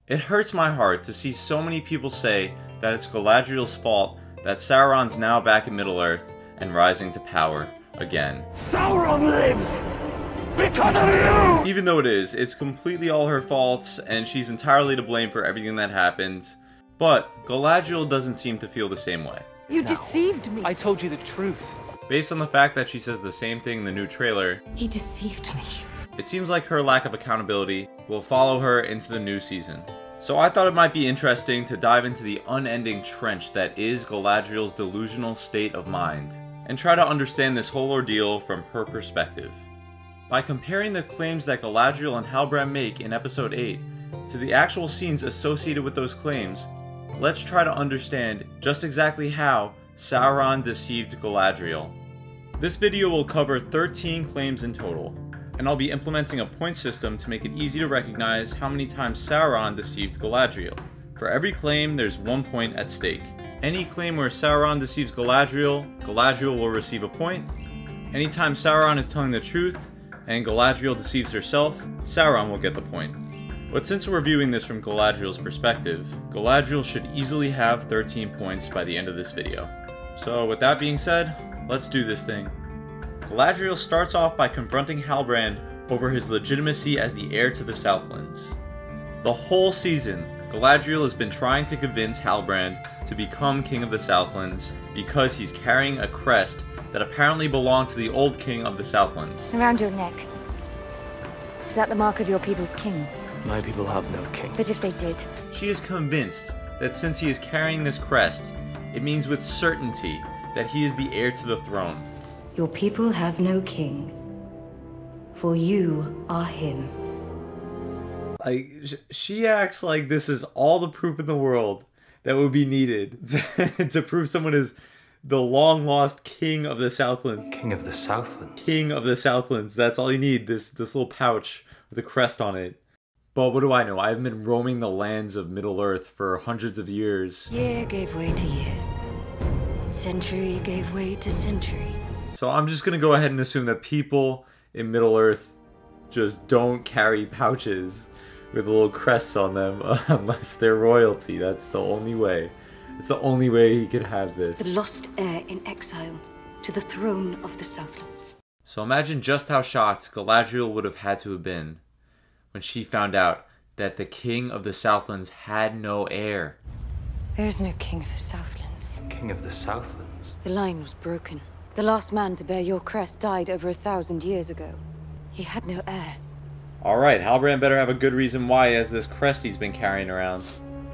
It hurts my heart to see so many people say that it's Galadriel's fault that Sauron's now back in Middle-earth and rising to power again. Sauron lives because of you! Even though it's completely all her fault and she's entirely to blame for everything that happened. But Galadriel doesn't seem to feel the same way. You deceived me. I told you the truth. Based on the fact that she says the same thing in the new trailer, He deceived me. it seems like her lack of accountability will follow her into the new season. So I thought it might be interesting to dive into the unending trench that is Galadriel's delusional state of mind, and try to understand this whole ordeal from her perspective. By comparing the claims that Galadriel and Halbrand make in episode 8 to the actual scenes associated with those claims, let's try to understand just exactly how Sauron deceived Galadriel. This video will cover 13 claims in total, and I'll be implementing a point system to make it easy to recognize how many times Sauron deceived Galadriel. For every claim, there's 1 point at stake. Any claim where Sauron deceives Galadriel, Galadriel will receive a point. Anytime Sauron is telling the truth, and Galadriel deceives herself, Sauron will get the point. But since we're viewing this from Galadriel's perspective, Galadriel should easily have 13 points by the end of this video. So with that being said, let's do this thing. Galadriel starts off by confronting Halbrand over his legitimacy as the heir to the Southlands. The whole season, Galadriel has been trying to convince Halbrand to become king of the Southlands because he's carrying a crest that apparently belonged to the old king of the Southlands. Around your neck. Is that the mark of your people's king? My people have no king. But if they did? She is convinced that since he is carrying this crest, it means with certainty that he is the heir to the throne. Your people have no king, for you are him. Like, she acts like this is all the proof in the world that would be needed to prove someone is the long-lost king of the Southlands. King of the Southlands. King of the Southlands. That's all you need, this little pouch with a crest on it. But what do I know? I've been roaming the lands of Middle-earth for hundreds of years. Year gave way to year. Century gave way to century. So I'm just gonna go ahead and assume that people in Middle-earth just don't carry pouches with little crests on them unless they're royalty. That's the only way. It's the only way he could have this. The lost heir in exile to the throne of the Southlands. So imagine just how shocked Galadriel would have had to have been when she found out that the king of the Southlands had no heir. There is no king of the Southlands. King of the Southlands. The line was broken. The last man to bear your crest died over 1,000 years ago. He had no heir. Alright, Halbrand better have a good reason why he has this crest he's been carrying around.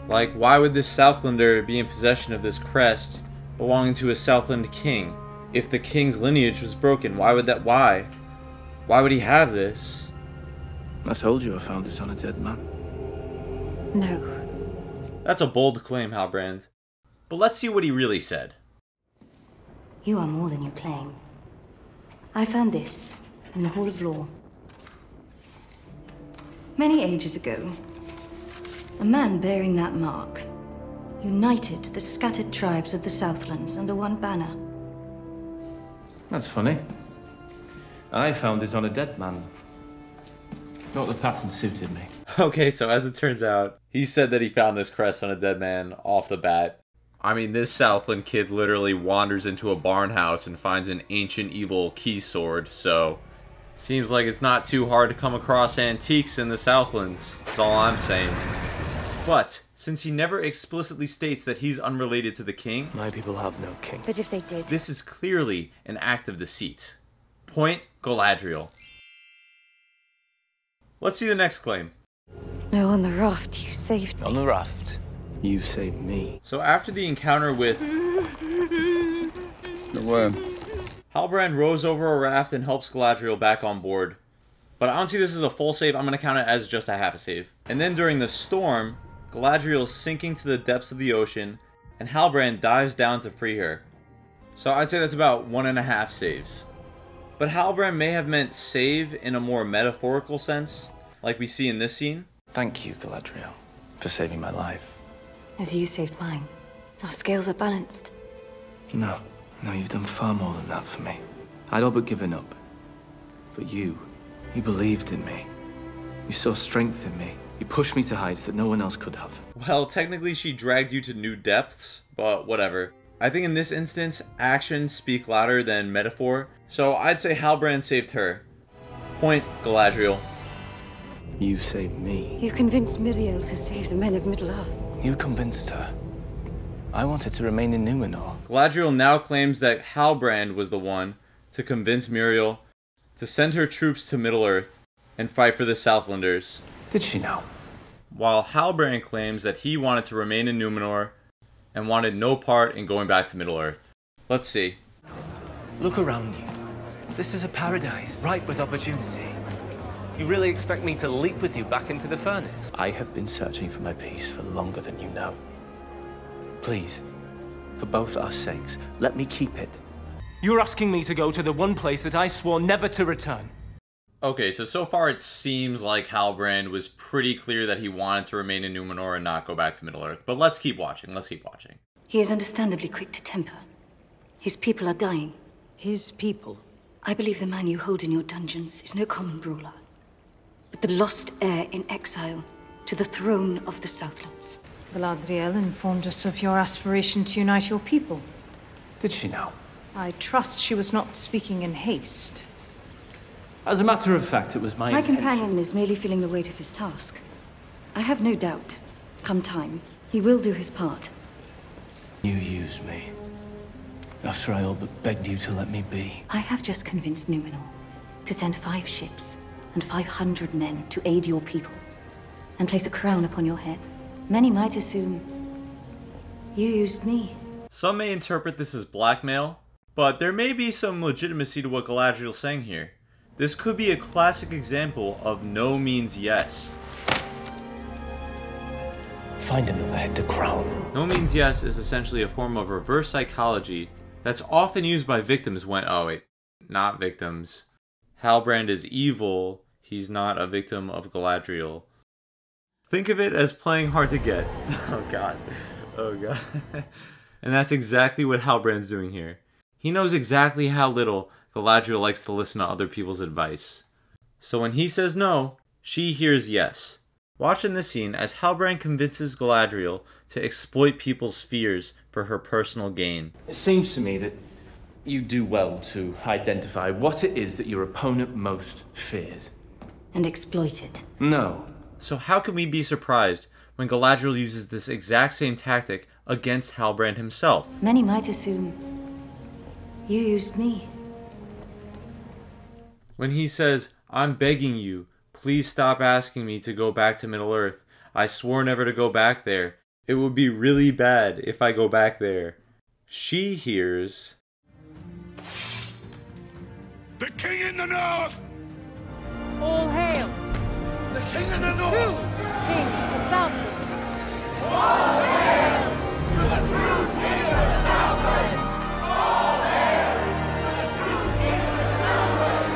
Like, why would this Southlander be in possession of this crest belonging to a Southland king? If the king's lineage was broken, why would would he have this? I told you I found this on a dead man. No. That's a bold claim, Halbrand. But let's see what he really said. You are more than you claim. I found this in the Hall of Law. Many ages ago, a man bearing that mark united the scattered tribes of the Southlands under one banner. That's funny. I found this on a dead man. Thought the pattern suited me. Okay, so as it turns out, he said that he found this crest on a dead man off the bat. I mean, this Southland kid literally wanders into a barn house and finds an ancient evil key sword, so seems like it's not too hard to come across antiques in the Southlands, that's all I'm saying. But, since he never explicitly states that he's unrelated to the king, My people have no king. But if they did? this is clearly an act of deceit. Point Galadriel. Let's see the next claim. No, on the raft, you saved me. On the raft. You saved me. So after the encounter with The worm. Halbrand rows over a raft and helps Galadriel back on board. But I don't see this as a full save, I'm going to count it as just a half a save. And then during the storm, Galadriel is sinking to the depths of the ocean, and Halbrand dives down to free her. So I'd say that's about 1.5 saves. But Halbrand may have meant save in a more metaphorical sense, like we see in this scene. Thank you, Galadriel, for saving my life. As you saved mine. Our scales are balanced. No, you've done far more than that for me. I'd all but given up. But you believed in me. You saw strength in me. You pushed me to heights that no one else could have. Well, technically she dragged you to new depths, but whatever. I think in this instance, actions speak louder than metaphor, so I'd say Halbrand saved her. Point, Galadriel. You saved me. You convinced Miriel to save the men of Middle-earth. You convinced her. I wanted to remain in Numenor. Galadriel now claims that Halbrand was the one to convince Miriel to send her troops to Middle-earth and fight for the Southlanders. Did she now? While Halbrand claims that he wanted to remain in Numenor and wanted no part in going back to Middle-earth. Let's see. Look around you. This is a paradise, ripe with opportunity. You really expect me to leap with you back into the furnace? I have been searching for my peace for longer than you know. Please, for both our sakes, let me keep it. You're asking me to go to the one place that I swore never to return. Okay, so far it seems like Halbrand was pretty clear that he wanted to remain in Numenor and not go back to Middle-earth. But let's keep watching, He is understandably quick to temper. His people are dying. His people. I believe the man you hold in your dungeons is no common brawler, but the lost heir in exile to the throne of the Southlands. Galadriel informed us of your aspiration to unite your people. Did she now? I trust she was not speaking in haste. As a matter of fact, it was my intention. Companion is merely feeling the weight of his task. I have no doubt, come time, he will do his part. You used me. After I all but begged you to let me be. I have just convinced Numenor to send 5 ships and 500 men to aid your people and place a crown upon your head. Many might assume you used me. Some may interpret this as blackmail, but there may be some legitimacy to what Galadriel's saying here. This could be a classic example of no means yes. Find another head to crown. No means yes is essentially a form of reverse psychology that's often used by victims when... Oh wait, not victims. Halbrand is evil. He's not a victim of Galadriel. Think of it as playing hard to get. Oh god. Oh god. And that's exactly what Halbrand's doing here. He knows exactly how little Galadriel likes to listen to other people's advice. So when he says no, she hears yes. Watch in this scene as Halbrand convinces Galadriel to exploit people's fears for her personal gain. It seems to me that you do well to identify what it is that your opponent most fears. And exploit it. No. So how can we be surprised when Galadriel uses this exact same tactic against Halbrand himself? Many might assume you used me. When he says, "I'm begging you, please stop asking me to go back to Middle-earth. I swore never to go back there. It would be really bad if I go back there." She hears... The king in the north! All hail! The king in the True north! King of the Southlands! All hail to the true king of the Southlands! All hail to the true king of the Southlands!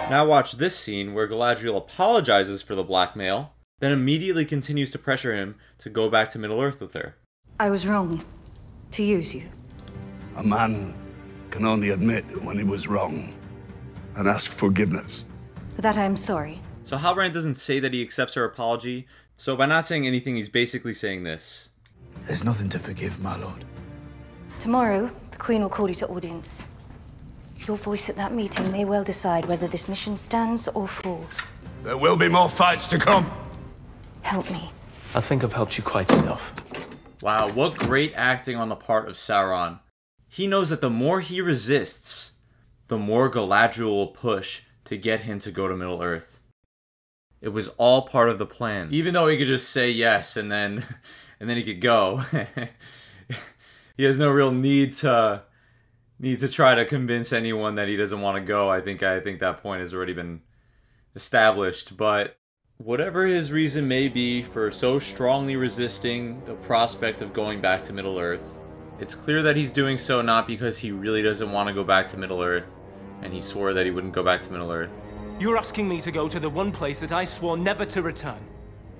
Now watch this scene where Galadriel apologizes for the blackmail, then immediately continues to pressure him to go back to Middle-earth with her. I was wrong to use you. A man can only admit when he was wrong and ask forgiveness. For that I am sorry. So Halbrand doesn't say that he accepts her apology, so by not saying anything he's basically saying this. There's nothing to forgive, my lord. Tomorrow, the Queen will call you to audience. Your voice at that meeting may well decide whether this mission stands or falls. There will be more fights to come. Help me. I think I've helped you quite enough. Wow, what great acting on the part of Sauron. He knows that the more he resists, the more Galadriel will push to get him to go to Middle-earth. It was all part of the plan. Even though he could just say yes and then he could go. He has no real need to try to convince anyone that he doesn't want to go. I think that point has already been established. But whatever his reason may be for so strongly resisting the prospect of going back to Middle-earth, it's clear that he's doing so not because he really doesn't want to go back to Middle-earth, and he swore that he wouldn't go back to Middle-earth. You're asking me to go to the one place that I swore never to return.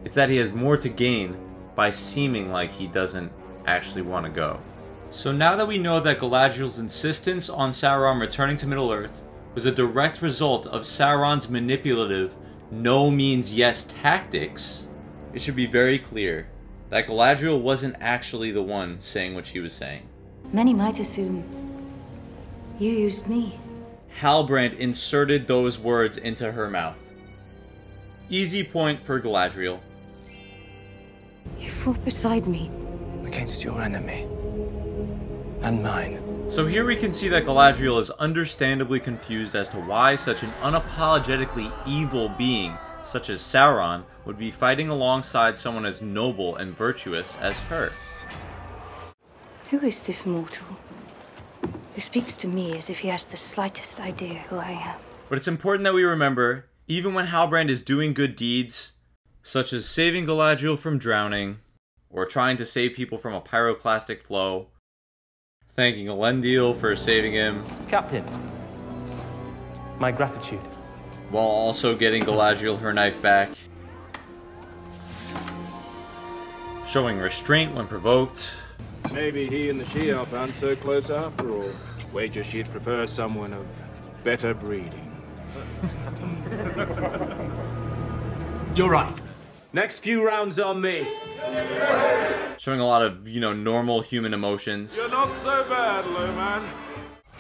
It's that he has more to gain by seeming like he doesn't actually want to go. So now that we know that Galadriel's insistence on Sauron returning to Middle-earth was a direct result of Sauron's manipulative, no means yes tactics, it should be very clear that Galadriel wasn't actually the one saying what she was saying. Many might assume you used me. Halbrand inserted those words into her mouth. Easy point for Galadriel. You fought beside me. Against your enemy. And mine. So here we can see that Galadriel is understandably confused as to why such an unapologetically evil being such as Sauron would be fighting alongside someone as noble and virtuous as her. Who is this mortal who speaks to me as if he has the slightest idea who I am? But it's important that we remember, even when Halbrand is doing good deeds, such as saving Galadriel from drowning, or trying to save people from a pyroclastic flow, thanking Elendil for saving him, Captain, my gratitude. while also getting Galadriel her knife back, showing restraint when provoked. Maybe he and the she-elf aren't so close after all. Wager she'd prefer someone of better breeding. You're right. Next few rounds on me. Showing a lot of, normal human emotions. You're not so bad, Lowman.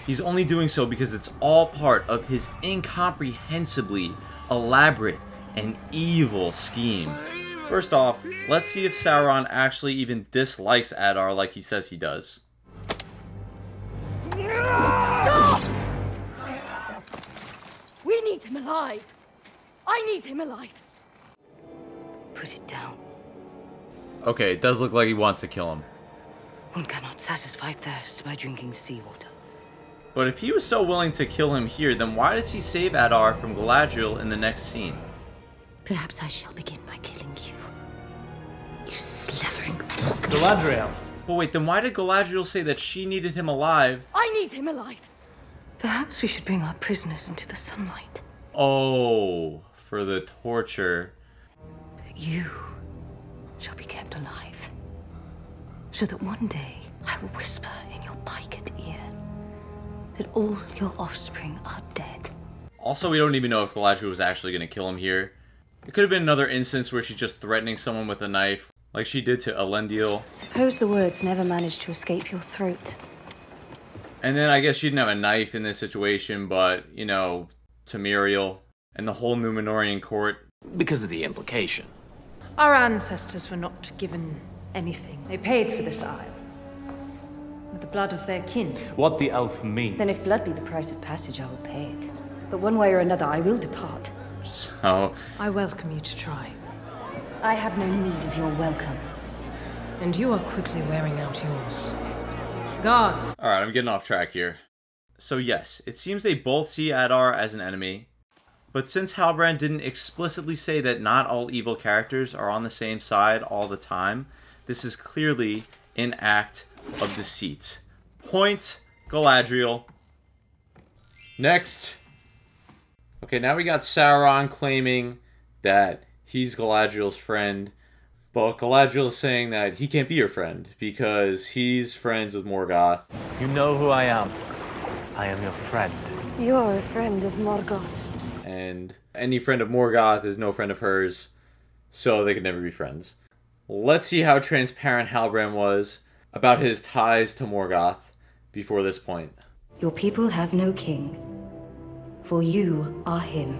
He's only doing so because it's all part of his incomprehensibly elaborate and evil scheme. First off, let's see if Sauron actually even dislikes Adar like he says he does. Stop! We need him alive. I need him alive. Put it down. Okay, it does look like he wants to kill him. One cannot satisfy thirst by drinking seawater. But if he was so willing to kill him here, then why does he save Adar from Galadriel in the next scene? Perhaps I shall begin by killing you. You slavering orc. Galadriel. But wait, then why did Galadriel say that she needed him alive? I need him alive. Perhaps we should bring our prisoners into the sunlight. Oh, for the torture. But you shall be kept alive, so that one day I will whisper in your piked ear that all your offspring are dead. Also, we don't even know if Galadriel was actually going to kill him here. It could have been another instance where she's just threatening someone with a knife, like she did to Elendil. Suppose the words never managed to escape your throat. And then I guess she didn't have a knife in this situation, but, to Miriel and the whole Númenórean court. Because of the implication. Our ancestors were not given anything. They paid for this isle with the blood of their kin. What the elf means. Then if blood be the price of passage, I will pay it. But one way or another, I will depart. So, I welcome you to try. I have no need of your welcome. And you are quickly wearing out yours. Guards! alright, I'm getting off track here. So yes, it seems they both see Adar as an enemy. But since Halbrand didn't explicitly say that not all evil characters are on the same side all the time, this is clearly an act of deceit. Point Galadriel. Next. Okay, now we got Sauron claiming that he's Galadriel's friend, but Galadriel is saying that he can't be your friend because he's friends with Morgoth. You know who I am. I am your friend. You're a friend of Morgoth's. And any friend of Morgoth is no friend of hers, so they could never be friends. Let's see how transparent Halbrand was about his ties to Morgoth before this point. Your people have no king, for you are him.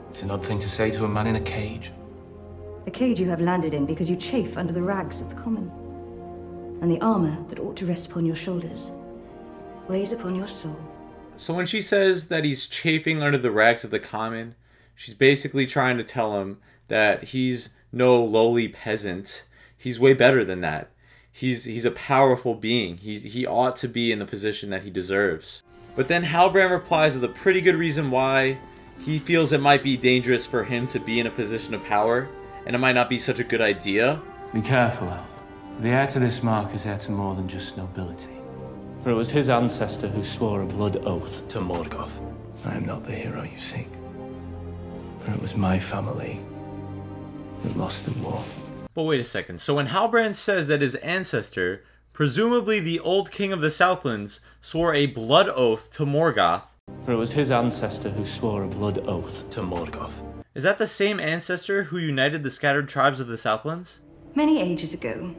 It's an odd thing to say to a man in a cage. A cage you have landed in because you chafe under the rags of the common. And the armor that ought to rest upon your shoulders weighs upon your soul. So when she says that he's chafing under the rags of the common, she's basically trying to tell him that he's no lowly peasant. He's way better than that. He's a powerful being. He ought to be in the position that he deserves. But then Halbrand replies with a pretty good reason why he feels it might be dangerous for him to be in a position of power, and it might not be such a good idea. Be careful, Elf. The heir to this mark is heir to more than just nobility. For it was his ancestor who swore a blood oath to Morgoth. I am not the hero you seek. For it was my family that lost in war. But wait a second, so when Halbrand says that his ancestor, presumably the old king of the Southlands, swore a blood oath to Morgoth. For it was his ancestor who swore a blood oath to Morgoth. Is that the same ancestor who united the scattered tribes of the Southlands? Many ages ago,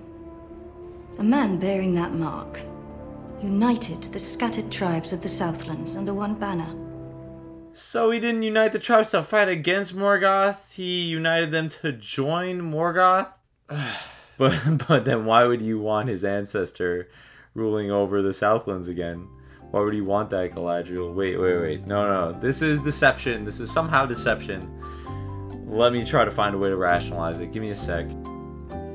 a man bearing that mark united the scattered tribes of the Southlands under one banner. So he didn't unite the tribes to fight against Morgoth, he united them to join Morgoth? But then why would you want his ancestor ruling over the Southlands again? Why would he want that, Galadriel? Wait. No. This is deception. This is somehow deception. Let me try to find a way to rationalize it. Give me a sec.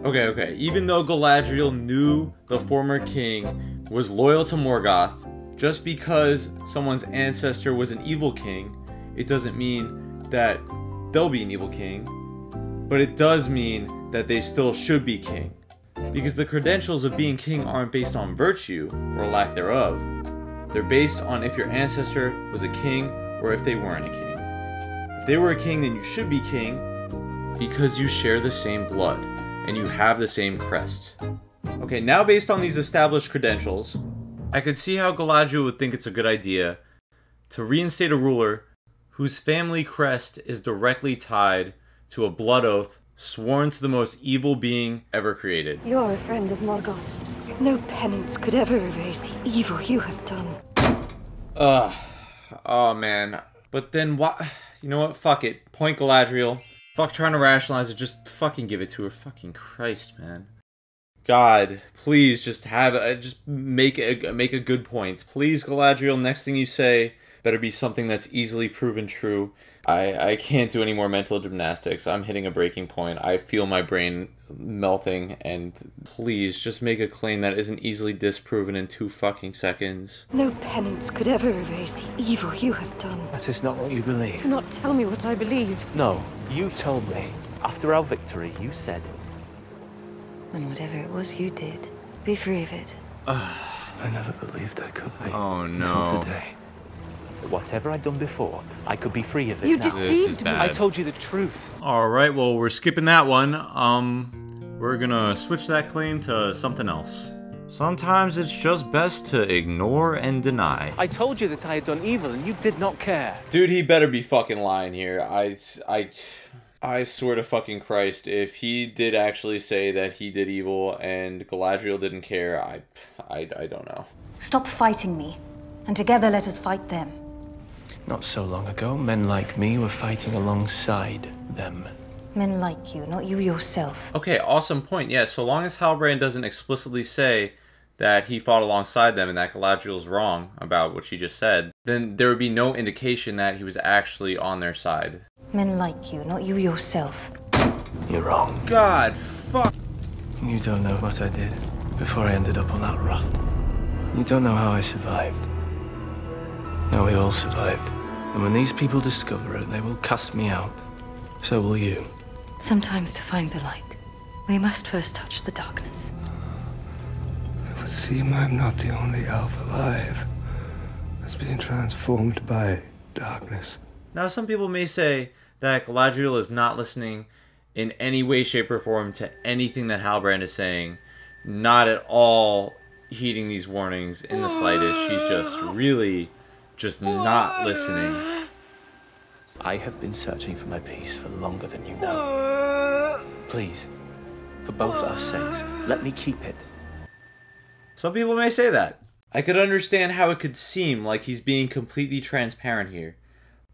Okay. Even though Galadriel knew the former king was loyal to Morgoth, just because someone's ancestor was an evil king, it doesn't mean that they'll be an evil king. But it does mean that they still should be king. Because the credentials of being king aren't based on virtue, or lack thereof. They're based on if your ancestor was a king, or if they weren't a king. If they were a king, then you should be king, because you share the same blood, and you have the same crest. Okay, now based on these established credentials, I could see how Galadriel would think it's a good idea to reinstate a ruler whose family crest is directly tied to a blood oath sworn to the most evil being ever created. You're a friend of Morgoth's. No penance could ever erase the evil you have done. Oh man. But then what? You know what? Fuck it. Point Galadriel. Fuck trying to rationalize it. Just fucking give it to her. Fucking Christ, man. God, please just make a good point. Please, Galadriel, next thing you say better be something that's easily proven true. I can't do any more mental gymnastics. I'm hitting a breaking point. I feel my brain melting, and please just make a claim that isn't easily disproven in 2 fucking seconds. No penance could ever erase the evil you have done. That is not what you believe. Do not tell me what I believe. No, you told me. After our victory, you said... And whatever it was you did, be free of it. I never believed I could be. Oh no. Until today. Whatever I'd done before, I could be free of it You now. deceived me. I told you the truth. Alright, well, we're skipping that one. We're gonna switch that claim to something else. Sometimes it's just best to ignore and deny. I told you that I had done evil and you did not care. Dude, he better be fucking lying here. I swear to fucking Christ, if he did actually say that he did evil and Galadriel didn't care, I don't know. Stop fighting me, and together let us fight them. Not so long ago, men like me were fighting alongside them. Men like you, not you yourself. Okay, awesome point. Yeah, so long as Halbrand doesn't explicitly say that he fought alongside them and that Galadriel's wrong about what she just said, then there would be no indication that he was actually on their side. Men like you, not you yourself. You're wrong. God, fuck. You don't know what I did before I ended up on that raft. You don't know how I survived. Now we all survived. And when these people discover it, they will cast me out. So will you. Sometimes to find the light, we must first touch the darkness. It would seem I'm not the only elf alive that's being transformed by darkness. Now, some people may say that Galadriel is not listening in any way, shape, or form to anything that Halbrand is saying. Not at all heeding these warnings in the slightest. She's just really just not listening. I have been searching for my peace for longer than you know. Please, for both our sakes, let me keep it. Some people may say that. I could understand how it could seem like he's being completely transparent here,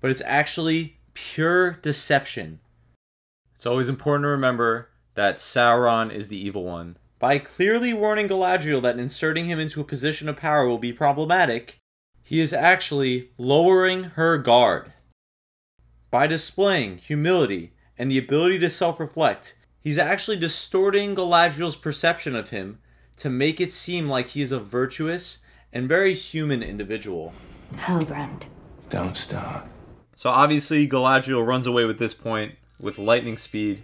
but it's actually pure deception. It's always important to remember that Sauron is the evil one. By clearly warning Galadriel that inserting him into a position of power will be problematic, he is actually lowering her guard. By displaying humility and the ability to self-reflect, he's actually distorting Galadriel's perception of him to make it seem like he is a virtuous and very human individual. Halbrand. Don't start. So obviously Galadriel runs away with this point with lightning speed.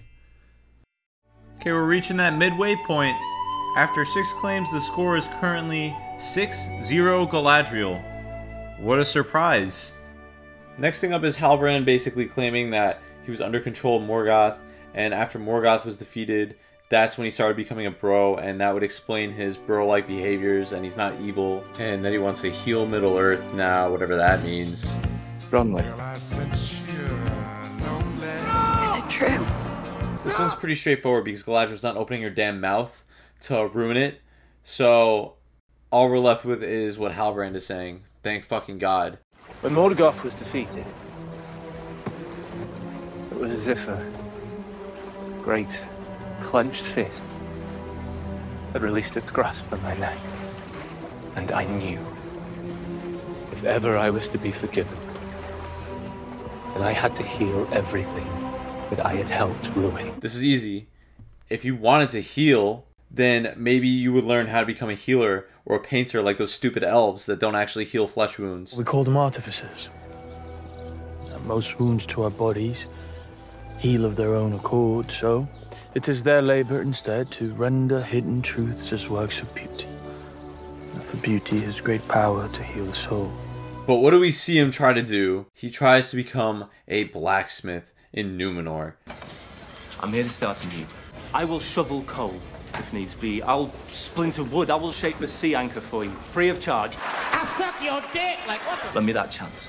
Okay, we're reaching that midway point. After 6 claims, the score is currently 6-0 Galadriel. What a surprise. Next thing up is Halbrand basically claiming that he was under control of Morgoth, and after Morgoth was defeated, that's when he started becoming a bro, and that would explain his bro-like behaviors, and he's not evil, and that he wants to heal Middle-earth now, whatever that means. Bromley. Well, I said, sure, no less. This one's pretty straightforward because Galadriel's not opening her damn mouth to ruin it. So all we're left with is what Halbrand is saying. Thank fucking God. When Morgoth was defeated, it was as if a great clenched fist had released its grasp from my neck. And I knew, if ever I was to be forgiven, that I had to heal everything that I had helped ruin. This is easy. If you wanted to heal, then maybe you would learn how to become a healer or a painter like those stupid elves that don't actually heal flesh wounds. We call them artificers. Most wounds to our bodies heal of their own accord, so it is their labor instead to render hidden truths as works of beauty. For beauty has great power to heal the soul. But what do we see him try to do? He tries to become a blacksmith in Numenor. I'm here to start anew. I will shovel coal if needs be. I'll splinter wood. I will shape the sea anchor for you, free of charge. I'll suck your dick like what the... Lend me that chance,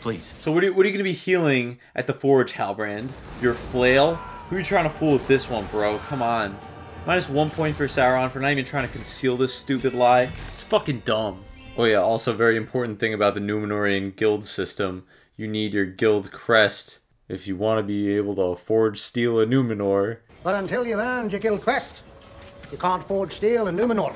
please. So what are you going to be healing at the forge, Halbrand? Your flail? Who are you trying to fool with this one, bro? Come on. -1 point for Sauron for not even trying to conceal this stupid lie. It's fucking dumb. Oh yeah, also a very important thing about the Numenorian guild system. You need your guild crest if you want to be able to forge steel in Numenor. But until you've earned your guild crest, you can't forge steel in Numenor.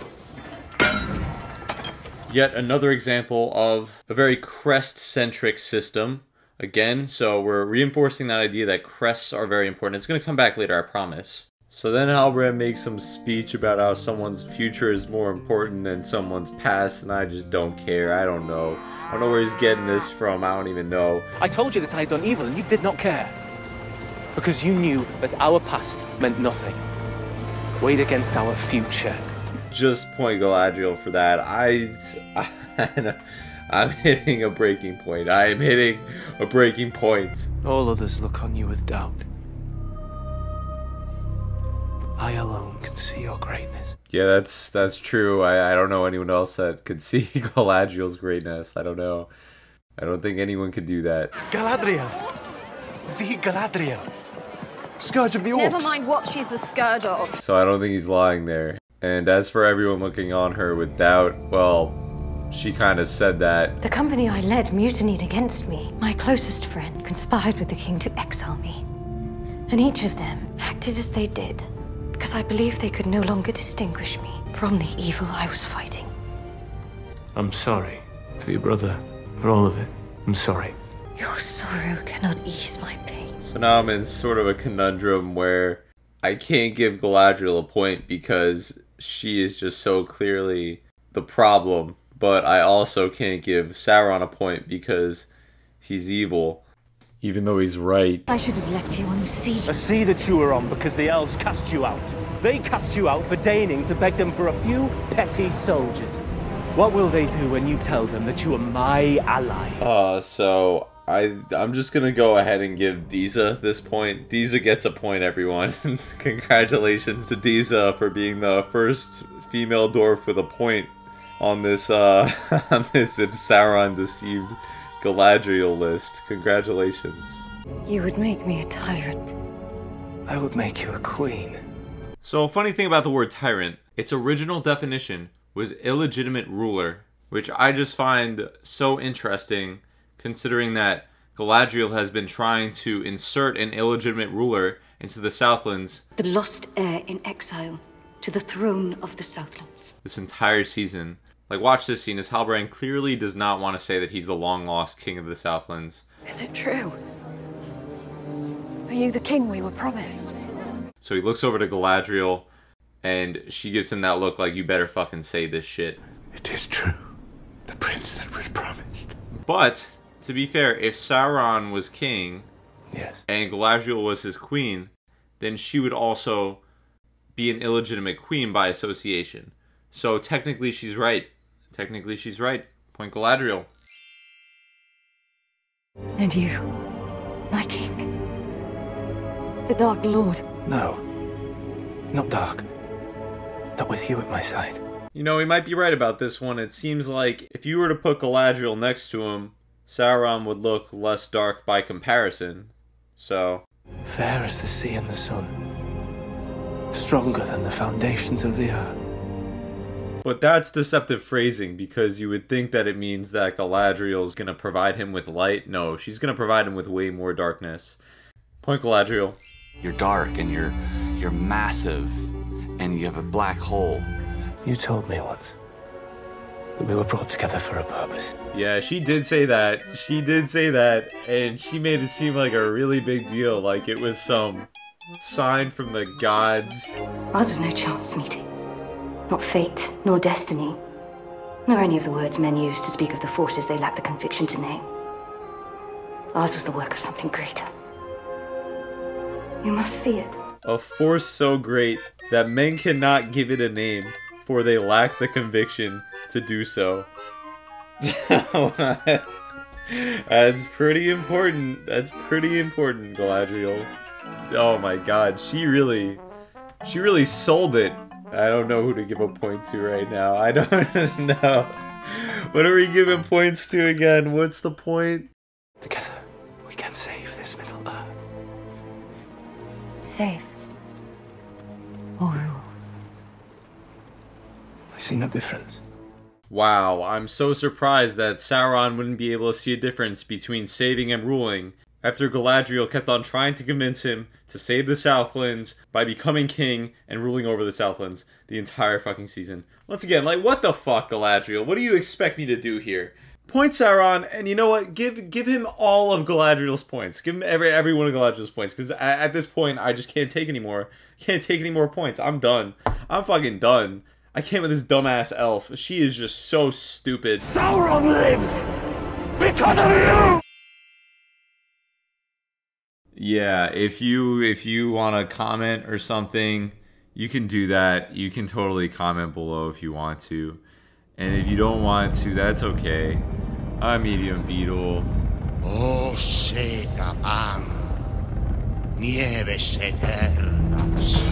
Yet another example of a very crest-centric system. Again, so we're reinforcing that idea that crests are very important. It's going to come back later, I promise. So then Halbrand makes some speech about how someone's future is more important than someone's past, and I just don't care. I don't know. I don't know where he's getting this from. I don't even know. I told you that I had done evil and you did not care. Because you knew that our past meant nothing. Weighed against our future. Just point Galadriel for that. I'm hitting a breaking point. I am hitting a breaking point. All others look on you with doubt. I alone can see your greatness. Yeah, that's true. I don't know anyone else that could see Galadriel's greatness. I don't know. I don't think anyone could do that. Galadriel! The Galadriel! Scourge of the Orcs! Never mind what she's the scourge of. So I don't think he's lying there. And as for everyone looking on her with doubt, well, she kind of said that. The company I led mutinied against me. My closest friends conspired with the king to exile me. And each of them acted as they did, because I believed they could no longer distinguish me from the evil I was fighting. I'm sorry to your brother for all of it. I'm sorry. Your sorrow cannot ease my pain. So now I'm in sort of a conundrum where I can't give Galadriel a point because she is just so clearly the problem, but I also can't give Sauron a point because he's evil, even though he's right. I should have left you on the sea. A sea that you were on because the elves cast you out. They cast you out for deigning to beg them for a few petty soldiers. What will they do when you tell them that you are my ally? So I'm just gonna go ahead and give Disa this point. Disa gets a point, everyone. Congratulations to Disa for being the first female dwarf with a point on this on this If Sauron Deceived Galadriel list. Congratulations. You would make me a tyrant. I would make you a queen. So a funny thing about the word tyrant, its original definition was illegitimate ruler, which I just find so interesting considering that Galadriel has been trying to insert an illegitimate ruler into the Southlands. The lost heir in exile to the throne of the Southlands. This entire season. Like, watch this scene as Halbrand clearly does not want to say that he's the long-lost king of the Southlands. Is it true? Are you the king we were promised? So he looks over to Galadriel, and she gives him that look like, you better fucking say this shit. It is true. The prince that was promised. But, to be fair, if Sauron was king, yes, and Galadriel was his queen, then she would also be an illegitimate queen by association. So technically she's right. Technically she's right. Point Galadriel. And you, my king. The Dark Lord. No. Not dark. Not with you at my side. You know, he might be right about this one. It seems like if you were to put Galadriel next to him, Sauron would look less dark by comparison. So... fair as the sea and the sun. stronger than the foundations of the earth. But that's deceptive phrasing, because you would think that it means that Galadriel's gonna provide him with light. No, she's gonna provide him with way more darkness. Point Galadriel. You're dark and you're massive and you have a black hole. You told me once that we were brought together for a purpose. Yeah, she did say that. She did say that, and she made it seem like a really big deal, like it was some sign from the gods. Ours was no chance meeting. Not fate, nor destiny, nor any of the words men use to speak of the forces they lack the conviction to name. Ours was the work of something greater. You must see it. A force so great that men cannot give it a name, for they lack the conviction to do so. That's pretty important. That's pretty important, Galadriel. Oh my god, she really sold it. I don't know who to give a point to right now. I don't know. What are we giving points to again? What's the point? Together, we can save this Middle Earth. Save. Or rule. I see no difference. Wow, I'm so surprised that Sauron wouldn't be able to see a difference between saving and ruling, after Galadriel kept on trying to convince him to save the Southlands by becoming king and ruling over the Southlands the entire fucking season. Once again, like, what the fuck, Galadriel? What do you expect me to do here? Point Sauron, and you know what? Give him all of Galadriel's points. Give him every one of Galadriel's points, because at this point, I just can't take anymore. Can't take any more points. I'm done. I'm fucking done. I can't with this dumbass elf. She is just so stupid. Sauron lives because of you! Yeah, if you want to comment or something, you can do that. You can totally comment below if you want to. And if you don't want to, that's okay. I'm Medium Beetle. Oh, se am nieves eternas.